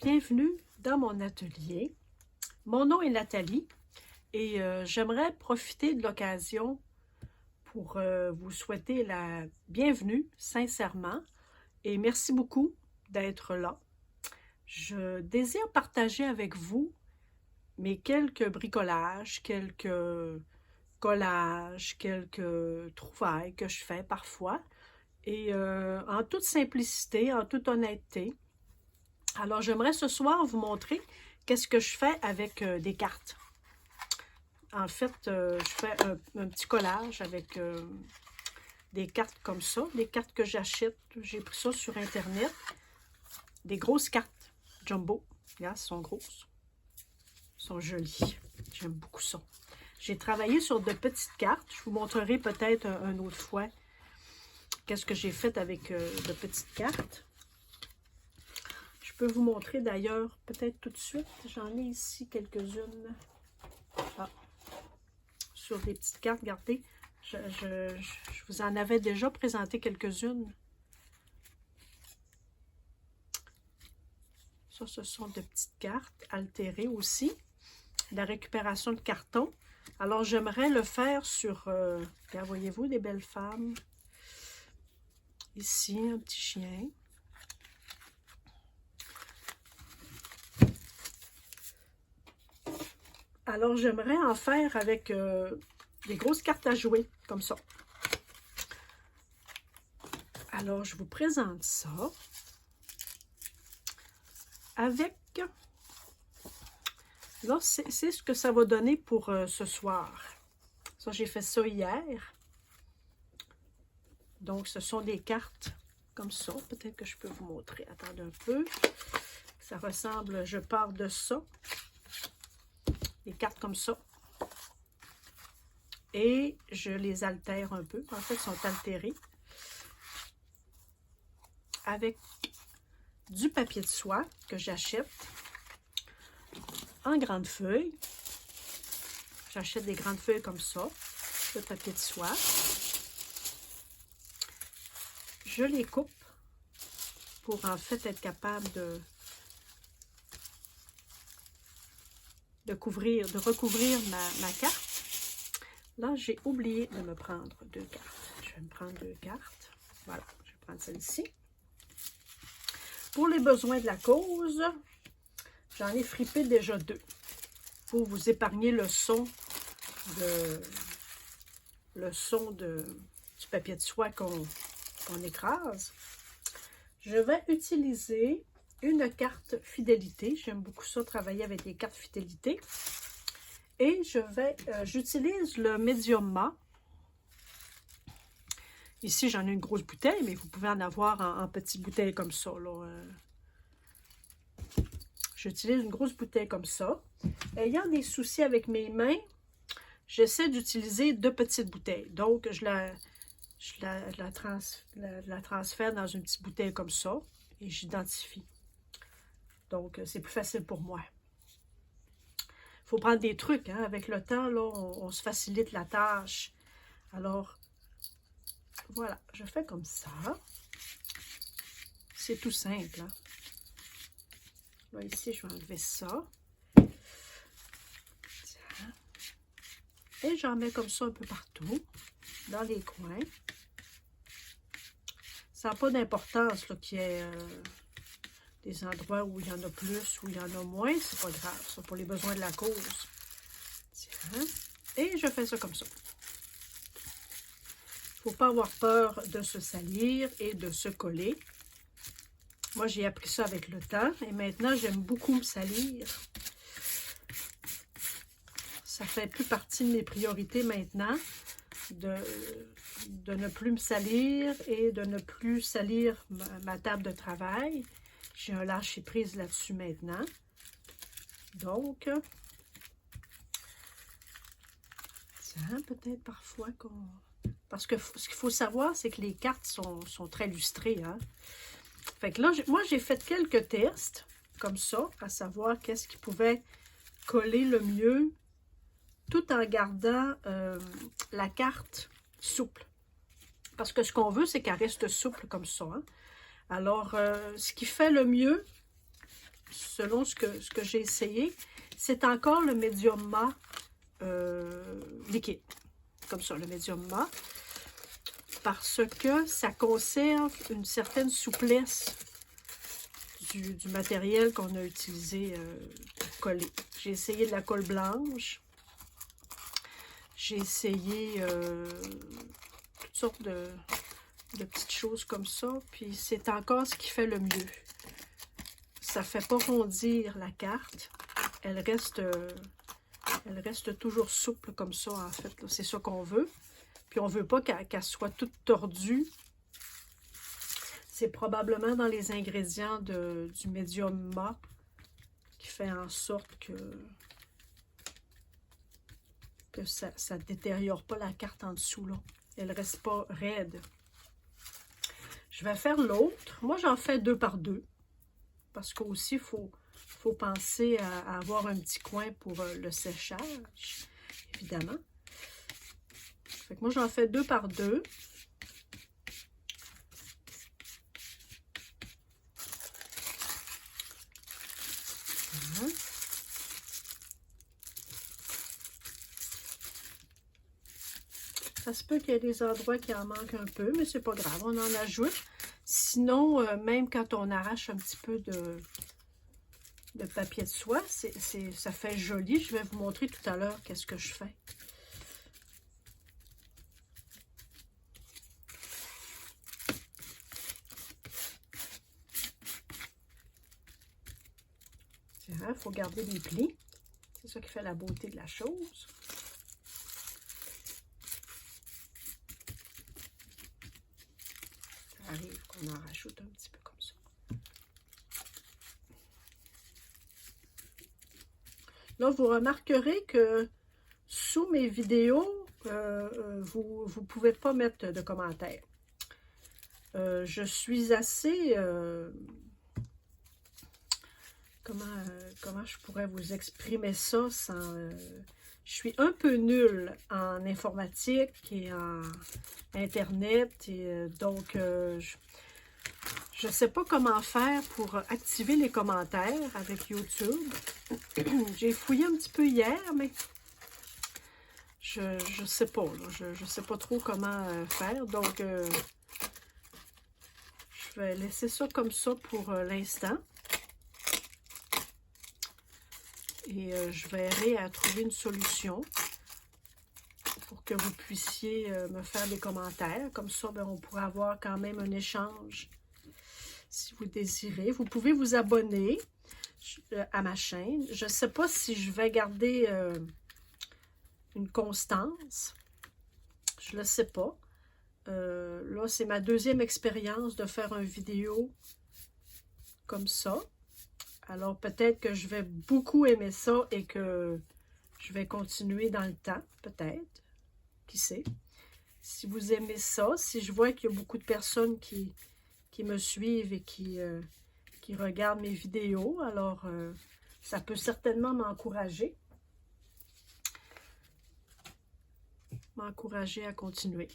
bienvenue dans mon atelier. Mon nom est Nathalie et j'aimerais profiter de l'occasion pour vous souhaiter la bienvenue, sincèrement, et merci beaucoup d'être là. Je désire partager avec vous mes quelques bricolages, quelques collages, quelques trouvailles que je fais parfois, et en toute simplicité, en toute honnêteté. Alors, j'aimerais ce soir vous montrer qu'est-ce que je fais avec des cartes. En fait, je fais un petit collage avec des cartes comme ça, des cartes que j'achète. J'ai pris ça sur Internet. Des grosses cartes jumbo. Regarde, elles sont grosses. Elles sont jolies. J'aime beaucoup ça. J'ai travaillé sur de petites cartes. Je vous montrerai peut-être une autre fois qu'est-ce que j'ai fait avec de petites cartes. Je peux vous montrer d'ailleurs, peut-être tout de suite. J'en ai ici quelques-unes. Ah. Sur des petites cartes, regardez. Je vous en avais déjà présenté quelques-unes. Ça, ce sont de petites cartes altérées aussi. La récupération de carton. Alors, j'aimerais le faire sur... voyez-vous, des belles femmes. Ici, un petit chien. Alors, j'aimerais en faire avec des grosses cartes à jouer, comme ça. Alors, je vous présente ça avec... Là, c'est ce que ça va donner pour ce soir. Ça, j'ai fait ça hier. Donc, ce sont des cartes comme ça. Peut-être que je peux vous montrer. Attendez un peu. Ça ressemble, je pars de ça. Des cartes comme ça. Et je les altère un peu. En fait, elles sont altérées. Avec du papier de soie que j'achète en grande feuille. J'achète des grandes feuilles comme ça. De papier de soie. Je les coupe pour en fait être capable de recouvrir ma carte. Là, j'ai oublié de me prendre deux cartes. Je vais me prendre deux cartes. Voilà, je vais prendre celle-ci. Pour les besoins de la cause, j'en ai fripé déjà deux. Pour vous épargner le son du papier de soie qu'on écrase. Je vais utiliser une carte fidélité. J'aime beaucoup ça, travailler avec des cartes fidélité. Et j'utilise le médium mat. Ici, j'en ai une grosse bouteille, mais vous pouvez en avoir en petites bouteilles comme ça. J'utilise une grosse bouteille comme ça. Ayant des soucis avec mes mains, j'essaie d'utiliser deux petites bouteilles. Donc, je la transfère dans une petite bouteille comme ça et j'identifie. Donc, c'est plus facile pour moi. Il faut prendre des trucs, hein. Avec le temps, là, on se facilite la tâche. Alors, voilà, je fais comme ça. C'est tout simple, hein. Là, ici, je vais enlever ça. Tiens. Et j'en mets comme ça un peu partout, dans les coins. Ça n'a pas d'importance qu'il y ait des endroits où il y en a plus, où il y en a moins. C'est pas grave, ça, pour les besoins de la cause. Tiens. Et je fais ça comme ça. Il ne faut pas avoir peur de se salir et de se coller. Moi, j'ai appris ça avec le temps. Et maintenant, j'aime beaucoup me salir. Ça fait plus partie de mes priorités maintenant. De ne plus me salir et de ne plus salir ma table de travail. J'ai un lâcher-prise là-dessus maintenant. Donc, tiens, peut-être parfois qu'on... Parce que ce qu'il faut savoir, c'est que les cartes sont très lustrées, hein. Fait que là, moi, j'ai fait quelques tests, comme ça, à savoir qu'est-ce qui pouvait coller le mieux, tout en gardant la carte souple. Parce que ce qu'on veut, c'est qu'elle reste souple comme ça, hein. Alors, ce qui fait le mieux, selon ce que j'ai essayé, c'est encore le médium mat liquide. Comme ça, le médium mat. Parce que ça conserve une certaine souplesse du matériel qu'on a utilisé pour coller. J'ai essayé de la colle blanche. J'ai essayé toutes sortes de petites choses comme ça. Puis c'est encore ce qui fait le mieux. Ça ne fait pas rondir la carte. Elle reste toujours souple comme ça, en fait. C'est ça qu'on veut. Puis on ne veut pas qu'elle soit toute tordue. C'est probablement dans les ingrédients du médium mat qui fait en sorte que ça ne détériore pas la carte en dessous, là. Elle ne reste pas raide. Je vais faire l'autre. Moi, j'en fais 2 par 2. Parce qu'aussi, il faut penser à avoir un petit coin pour le séchage, évidemment. Fait que moi, j'en fais 2 par 2. Voilà. Ça se peut qu'il y ait des endroits qui en manquent un peu, mais c'est pas grave, on en ajoute. Sinon, même quand on arrache un petit peu de papier de soie, ça fait joli. Je vais vous montrer tout à l'heure qu'est-ce que je fais. Il faut garder les plis. C'est ça qui fait la beauté de la chose. Ça arrive qu'on en rajoute un petit peu comme ça. Là, vous remarquerez que sous mes vidéos, vous ne pouvez pas mettre de commentaires. Je suis assez... comment je pourrais vous exprimer ça sans... je suis un peu nulle en informatique et en Internet. Et donc, je ne sais pas comment faire pour activer les commentaires avec YouTube. J'ai fouillé un petit peu hier, mais je ne sais pas. Là, je sais pas trop comment faire. Donc, je vais laisser ça comme ça pour l'instant. Et je verrai à trouver une solution pour que vous puissiez me faire des commentaires. Comme ça, ben, on pourra avoir quand même un échange si vous désirez. Vous pouvez vous abonner à ma chaîne. Je ne sais pas si je vais garder une constance. Je ne le sais pas. Là, c'est ma 2e expérience de faire une vidéo comme ça. Alors, peut-être que je vais beaucoup aimer ça et que je vais continuer dans le temps, peut-être. Qui sait? Si vous aimez ça, si je vois qu'il y a beaucoup de personnes qui me suivent et qui regardent mes vidéos, alors ça peut certainement m'encourager. M'encourager à continuer.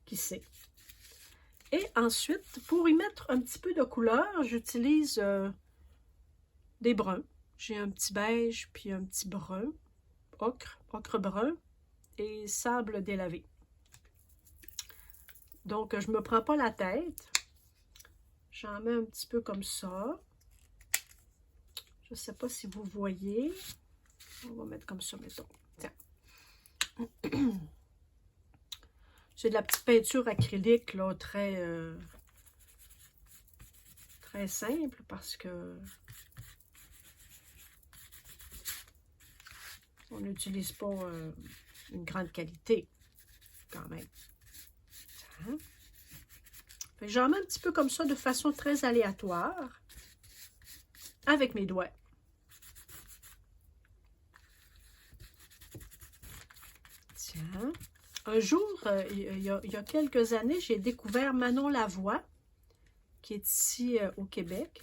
Qui sait? Et ensuite, pour y mettre un petit peu de couleur, j'utilise des bruns. J'ai un petit beige, puis un petit brun, ocre brun et sable délavé. Donc, je ne me prends pas la tête. J'en mets un petit peu comme ça. Je ne sais pas si vous voyez. On va mettre comme ça, mettons. Tiens. C'est de la petite peinture acrylique, là, très simple, parce que on n'utilise pas une grande qualité, quand même. Hein? J'en mets un petit peu comme ça, de façon très aléatoire, avec mes doigts. Tiens. Un jour, il y a quelques années, j'ai découvert Manon Lavoie, qui est ici au Québec,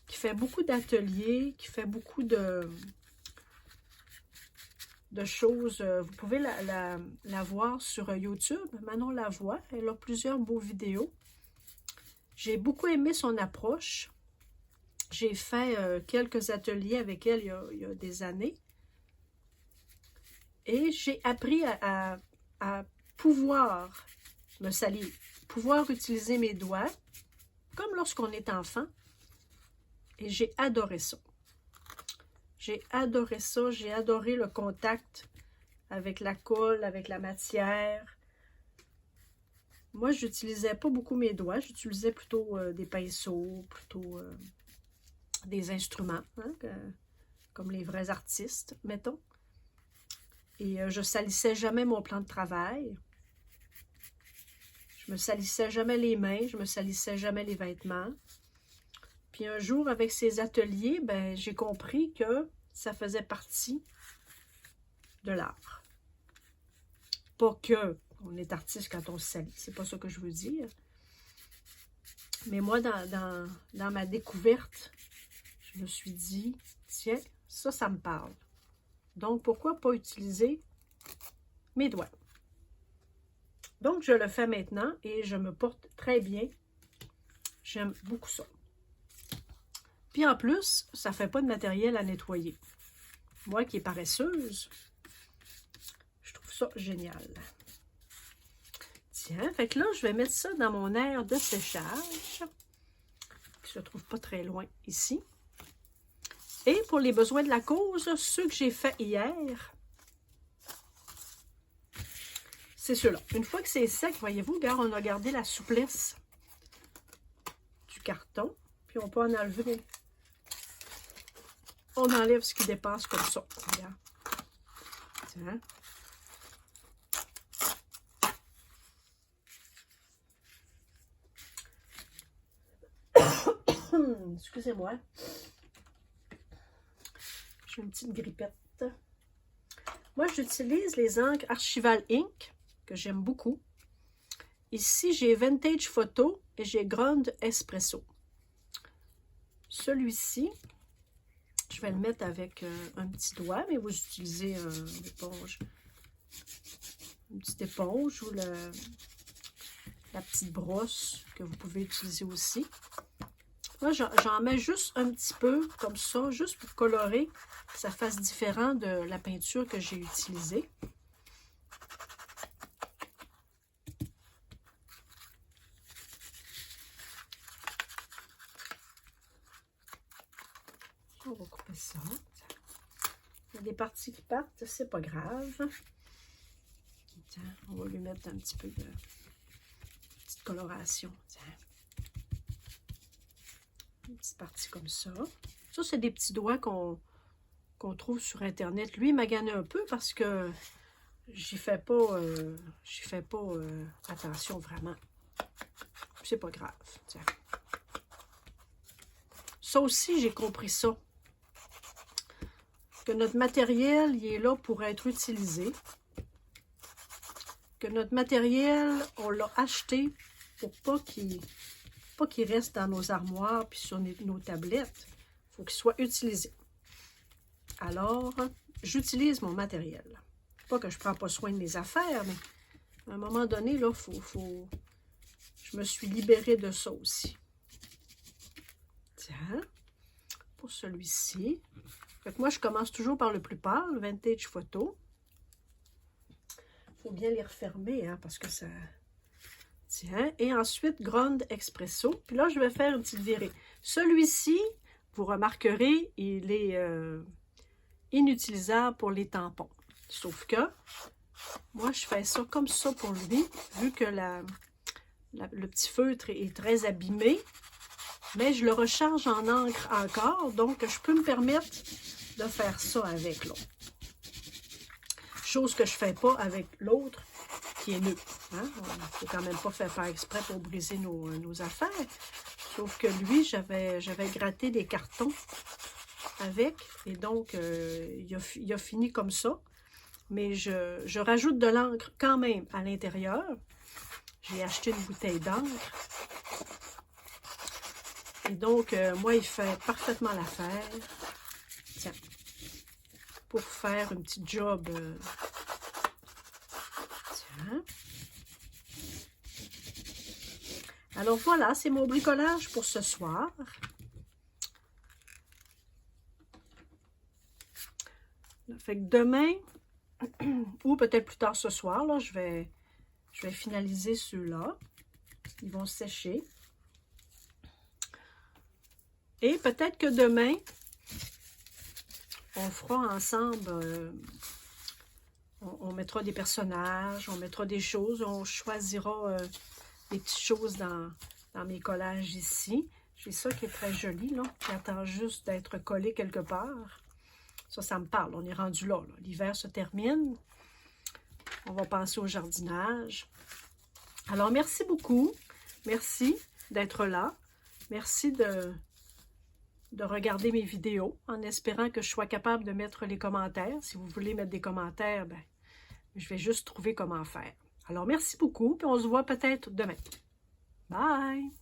qui fait beaucoup d'ateliers, qui fait beaucoup de choses. Vous pouvez la voir sur YouTube, Manon Lavoie. Elle a plusieurs beaux vidéos. J'ai beaucoup aimé son approche. J'ai fait quelques ateliers avec elle il y a des années. Et j'ai appris à pouvoir me salir, pouvoir utiliser mes doigts, comme lorsqu'on est enfant. Et j'ai adoré ça. J'ai adoré ça. J'ai adoré le contact avec la colle, avec la matière. Moi, je n'utilisais pas beaucoup mes doigts. J'utilisais plutôt des pinceaux, plutôt des instruments, hein, comme les vrais artistes, mettons. Et je salissais jamais mon plan de travail. Je me salissais jamais les mains, je me salissais jamais les vêtements. Puis un jour, avec ces ateliers, ben, j'ai compris que ça faisait partie de l'art. Pas que on est artiste quand on se salit, c'est pas ça que je veux dire. Mais moi, dans ma découverte, je me suis dit, tiens, ça me parle. Donc, pourquoi pas utiliser mes doigts? Donc, je le fais maintenant et je me porte très bien. J'aime beaucoup ça. Puis en plus, ça ne fait pas de matériel à nettoyer. Moi qui est paresseuse, je trouve ça génial. Tiens, fait que là, je vais mettre ça dans mon aire de séchage, qui se trouve pas très loin ici. Et pour les besoins de la cause, ceux que j'ai fait hier, c'est ceux-là. Une fois que c'est sec, voyez-vous, regarde, on a gardé la souplesse du carton. Puis on peut en enlever. On enlève ce qui dépasse comme ça. Regarde. Tiens. Excusez-moi. J'ai une petite grippette. Moi, j'utilise les encres Archival Ink, que j'aime beaucoup. Ici, j'ai Vintage Photo et j'ai Grand Espresso. Celui-ci, je vais le mettre avec un petit doigt, mais vous utilisez une éponge. Une petite éponge ou la petite brosse que vous pouvez utiliser aussi. Moi, j'en mets juste un petit peu, comme ça, juste pour colorer, que ça fasse différent de la peinture que j'ai utilisée. On va couper ça. Il y a des parties qui partent, c'est pas grave. Tiens, on va lui mettre un petit peu de petite coloration. Tiens. Une petite partie comme ça. Ça, c'est des petits doigts qu'on trouve sur Internet. Lui, il m'a gagné un peu parce que j'y fais pas, attention vraiment. C'est pas grave. Tiens. Ça aussi, j'ai compris ça. Que notre matériel, il est là pour être utilisé. Que notre matériel, on l'a acheté pour pas qu'il reste dans nos armoires puis sur nos tablettes. Il faut qu'il soit utilisé. Alors, j'utilise mon matériel. Pas que je ne prends pas soin de mes affaires, mais à un moment donné, là, je me suis libérée de ça aussi. Tiens, pour celui-ci. Fait que moi, je commence toujours par le plus pâle, Vintage Photo. Il faut bien les refermer, hein, parce que ça... Tiens, et ensuite, Grand Espresso. Puis là, je vais faire une petite virée. Celui-ci, vous remarquerez, il est inutilisable pour les tampons. Sauf que, moi, je fais ça comme ça pour lui, vu que le petit feutre est très abîmé. Mais je le recharge en encre encore, donc je peux me permettre de faire ça avec l'autre. Chose que je ne fais pas avec l'autre qui est neutre. Hein? On ne faut quand même pas faire exprès pour briser nos affaires. Sauf que lui, j'avais gratté des cartons avec, et donc il a fini comme ça. Mais je rajoute de l'encre quand même à l'intérieur. J'ai acheté une bouteille d'encre. Et donc, moi, il fait parfaitement l'affaire. Tiens, pour faire une petite job. Tiens. Alors voilà, c'est mon bricolage pour ce soir. Fait que demain, ou peut-être plus tard ce soir, là, je vais finaliser ceux-là. Ils vont sécher. Et peut-être que demain, on fera ensemble, on mettra des personnages, on mettra des choses, on choisira des petites choses dans mes collages ici. J'ai ça qui est très joli, là, qui attend juste d'être collé quelque part. Ça me parle, on est rendu là. L'hiver se termine. On va passer au jardinage. Alors, merci beaucoup. Merci d'être là. Merci de regarder mes vidéos en espérant que je sois capable de mettre les commentaires. Si vous voulez mettre des commentaires, ben, je vais juste trouver comment faire. Alors, merci beaucoup, puis on se voit peut-être demain. Bye!